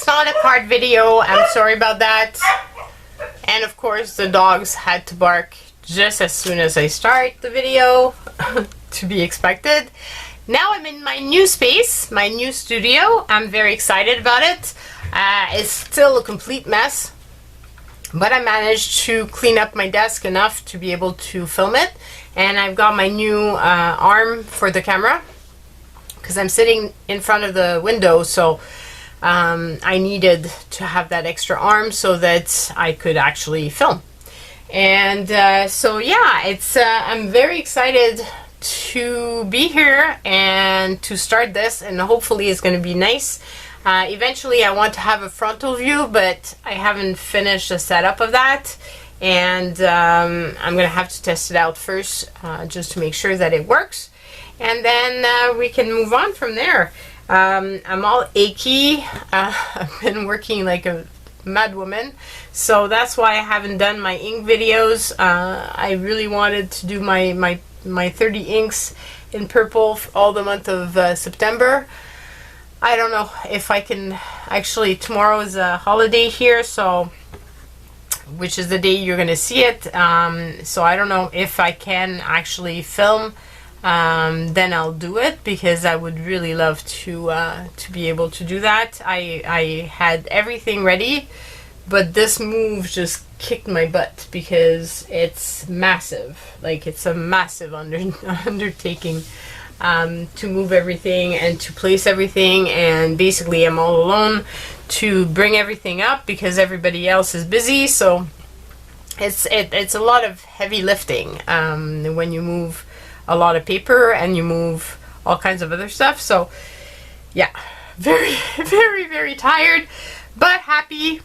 not a card video. I'm sorry about that. And of course the dogs had to bark just as soon as I start the video. To be expected. Now I'm in my new space, my new studio. I'm very excited about it. It's still a complete mess, but I managed to clean up my desk enough to be able to film it. And I've got my new arm for the camera because I'm sitting in front of the window, so I needed to have that extra arm so that I could actually film. And so yeah, it's I'm very excited to be here and to start this, and hopefully it's going to be nice. Eventually I want to have a frontal view, but I haven't finished the setup of that, and I'm going to have to test it out first just to make sure that it works, and then we can move on from there. I'm all achy. I've been working like a mad woman, so that's why I haven't done my ink videos. I really wanted to do my 30 inks in purple all the month of September. I don't know if I can. Actually, tomorrow is a holiday here, so which is the day you're gonna see it. So I don't know if I can actually film. Then I'll do it, because I would really love to be able to do that. I had everything ready, but this move just kicked my butt because it's massive. Like, it's a massive undertaking to move everything and to place everything, and basically I'm all alone to bring everything up because everybody else is busy. So it's a lot of heavy lifting when you move a lot of paper and you move all kinds of other stuff. So yeah, very very tired, but happy.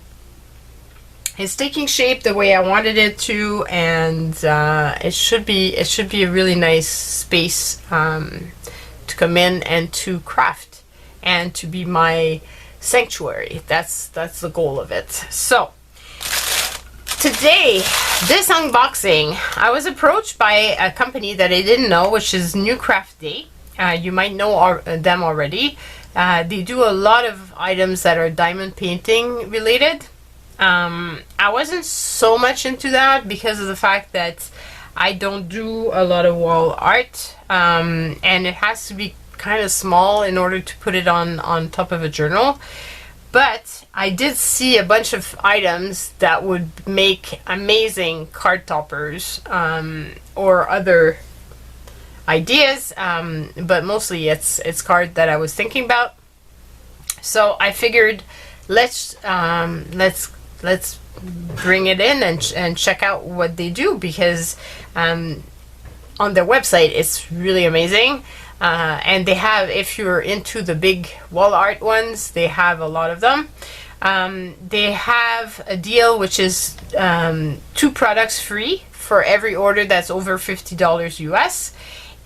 It's taking shape the way I wanted it to, and it should be a really nice space to come in and to craft and to be my sanctuary. That's the goal of it. So today, this unboxing, I was approached by a company that I didn't know, which is Newcraftday. You might know them already. They do a lot of items that are diamond painting related. I wasn't so much into that because of the fact that I don't do a lot of wall art, and it has to be kind of small in order to put it on top of a journal. But I did see a bunch of items that would make amazing card toppers, or other ideas, but mostly it's card that I was thinking about. So I figured let's bring it in and check out what they do, because on their website it's really amazing. And they have, if you're into the big wall art ones, they have a lot of them. They have a deal which is 2 products free for every order that's over $50 US.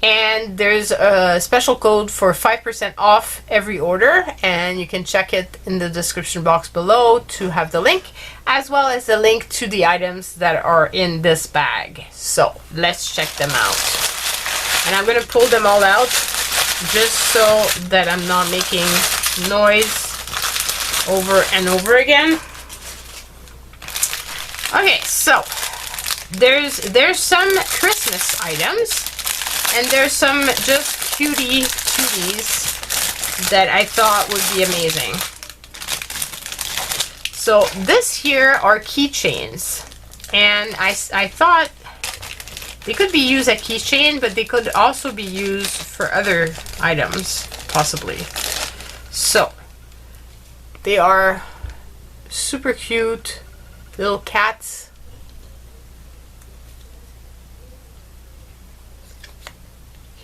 And there's a special code for 5% off every order, and you can check it in the description box below to have the link, as well as the link to the items that are in this bag. So let's check them out. And I'm going to pull them all out just so that I'm not making noise over and over again. Okay, so there's some Christmas items, and there's some just cuties that I thought would be amazing. So this here are keychains, and I thought they could be used as keychain, but they could also be used for other items, possibly. So they are super cute little cats.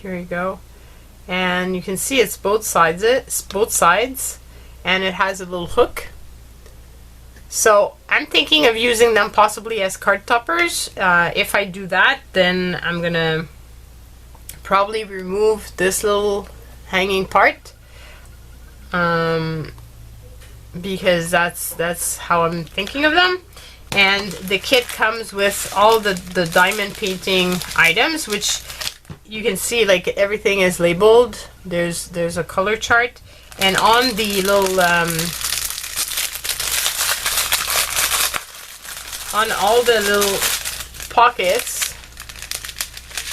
Here you go, and you can see it's both sides. And it has a little hook. So I'm thinking of using them possibly as card toppers. If I do that, then I'm gonna probably remove this little hanging part, because that's how I'm thinking of them. And the kit comes with all the diamond painting items, which you can see, like, everything is labeled. There's a color chart, and on the little on all the little pockets,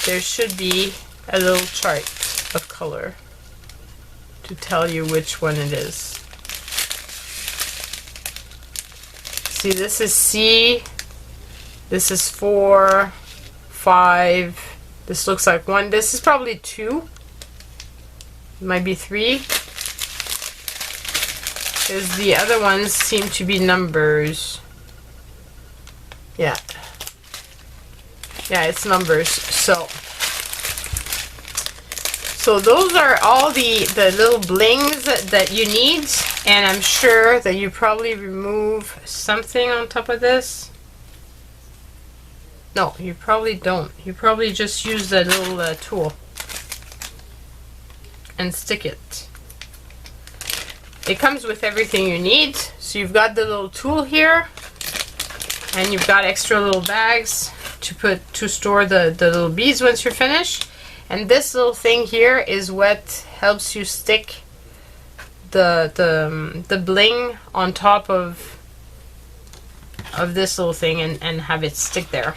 there should be a little chart of color to tell you which one it is. See, this is C, this is 4, 5, this looks like 1, this is probably 2, it might be 3, because the other ones seem to be numbers. Yeah, it's numbers. So those are all the little blings that you need, and I'm sure that you probably remove something on top of this. No, you probably don't. You probably just use that little tool and stick it. It comes with everything you need. So you've got the little tool here, and you've got extra little bags to store the little beads once you're finished. And this little thing here is what helps you stick the bling on top of this little thing and have it stick there.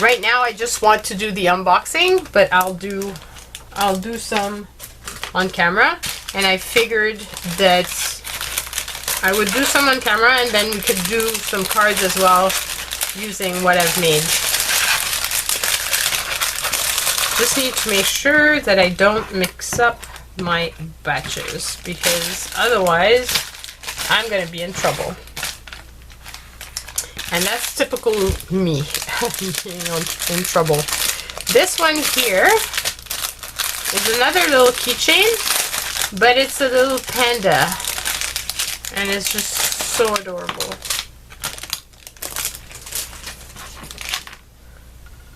Right now I just want to do the unboxing, but I'll do some on camera, and I figured that I would do some on camera and then we could do some cards as well using what I've made. Just need to make sure that I don't mix up my batches, because otherwise I'm going to be in trouble. And that's typical me, being in trouble. This one here is another little keychain, but it's a little panda, and it's just so adorable.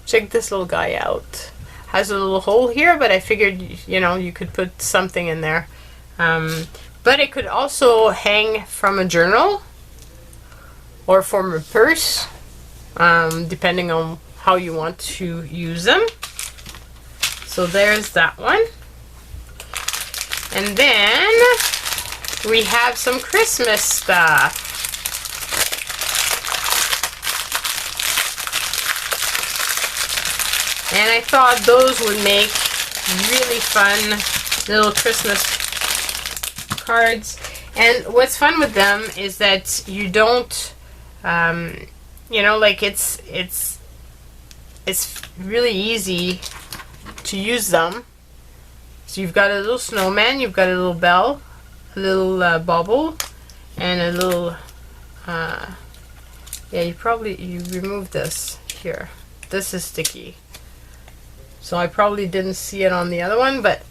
Check this little guy out. Has a little hole here, but I figured, you know, you could put something in there. But it could also hang from a journal or from a purse, depending on how you want to use them. So there's that one. And then we have some Christmas stuff. And I thought those would make really fun little Christmas cards. And what's fun with them is that you don't, you know, like it's really easy to use them. So you've got a little snowman, you've got a little bell, a little bubble, and a little, yeah, you remove this here. This is sticky. So I probably didn't see it on the other one, but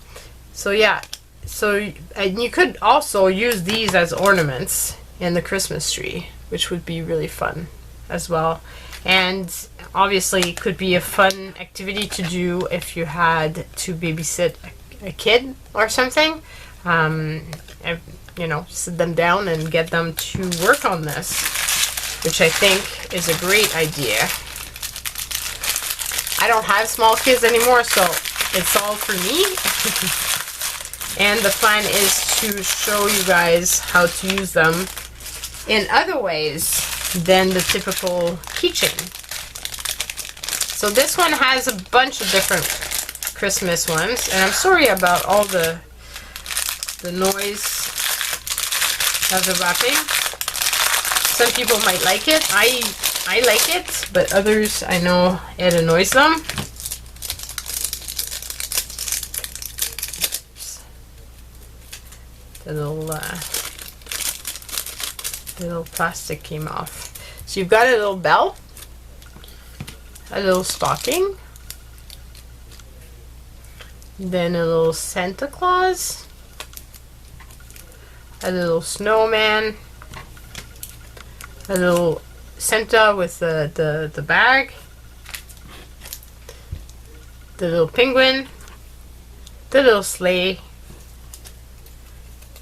so yeah. So and you could also use these as ornaments in the Christmas tree, which would be really fun as well. And obviously it could be a fun activity to do if you had to babysit a kid or something. You know, sit them down and get them to work on this, which I think is a great idea. I don't have small kids anymore, so it's all for me. And the plan is to show you guys how to use them in other ways than the typical keychain. So this one has a bunch of different Christmas ones, and I'm sorry about all the noise of the wrapping. Some people might like it. I like it, but others, I know, it annoys them. The little plastic came off. So you've got a little bell, a little stocking, then a little Santa Claus, a little snowman, a little Santa with the bag, the little penguin, the little sleigh,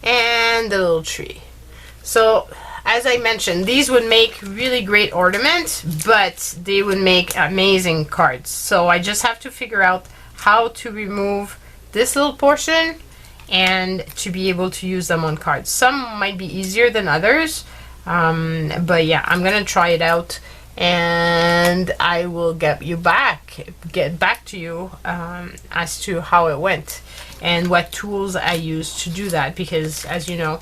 and the little tree. So as I mentioned, these would make really great ornaments, but they would make amazing cards. So I just have to figure out how to remove this little portion and to be able to use them on cards. Some might be easier than others. But yeah, I'm gonna try it out, and I will get back to you as to how it went and what tools I used to do that, because as you know,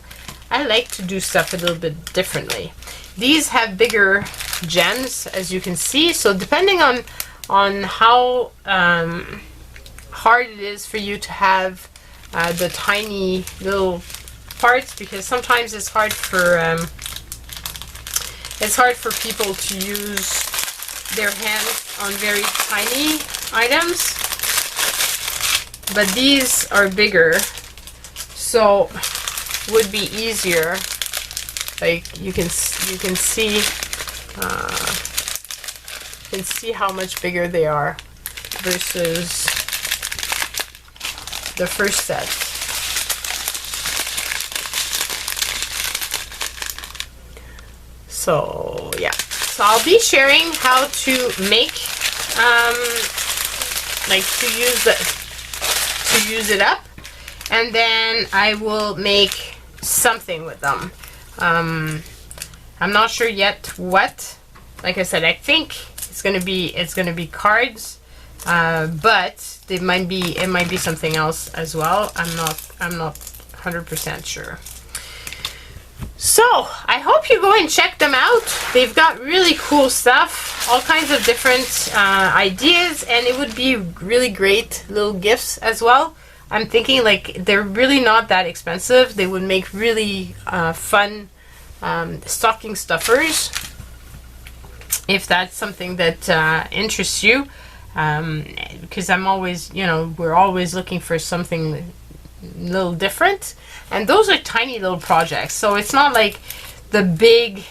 I like to do stuff a little bit differently. These have bigger gems, as you can see, so depending on how hard it is for you to have the tiny little parts, because sometimes it's hard for people to use their hands on very tiny items, but these are bigger, so would be easier. Like you can see how much bigger they are versus the first set. So yeah, so I'll be sharing how to make like to use it up, and then I will make something with them. I'm not sure yet what. Like I said, I think it's gonna be cards, but it might be something else as well. I'm not 100% sure. So I hope you go and check them out. They've got really cool stuff, all kinds of different ideas, and it would be really great little gifts as well. I'm thinking like they're really not that expensive. They would make really fun stocking stuffers if that's something that interests you, because I'm always, we're always looking for something a little different, and those are tiny little projects, so it's not like the big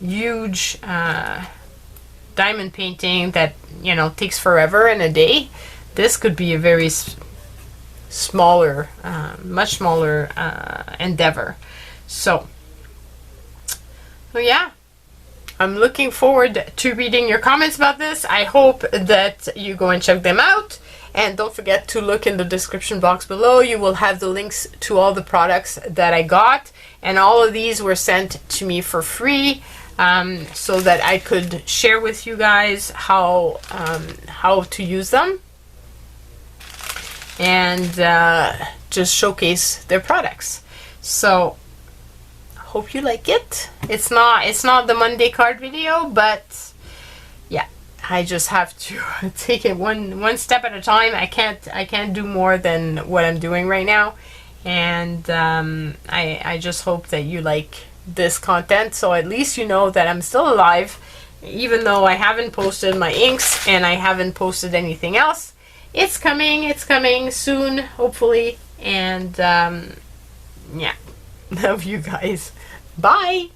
huge diamond painting that takes forever and a day. This could be a very smaller, much smaller endeavor. So yeah, I'm looking forward to reading your comments about this. I hope that you go and check them out, and don't forget to look in the description box below. You will have the links to all the products that I got, and all of these were sent to me for free, so that I could share with you guys how to use them and just showcase their products. So hope you like it. It's not the Monday card video, but yeah, I just have to take it one step at a time. I can't do more than what I'm doing right now, and I just hope that you like this content, so at least you know that I'm still alive, even though I haven't posted my inks and I haven't posted anything else. It's coming soon, hopefully, and yeah, love you guys. Bye.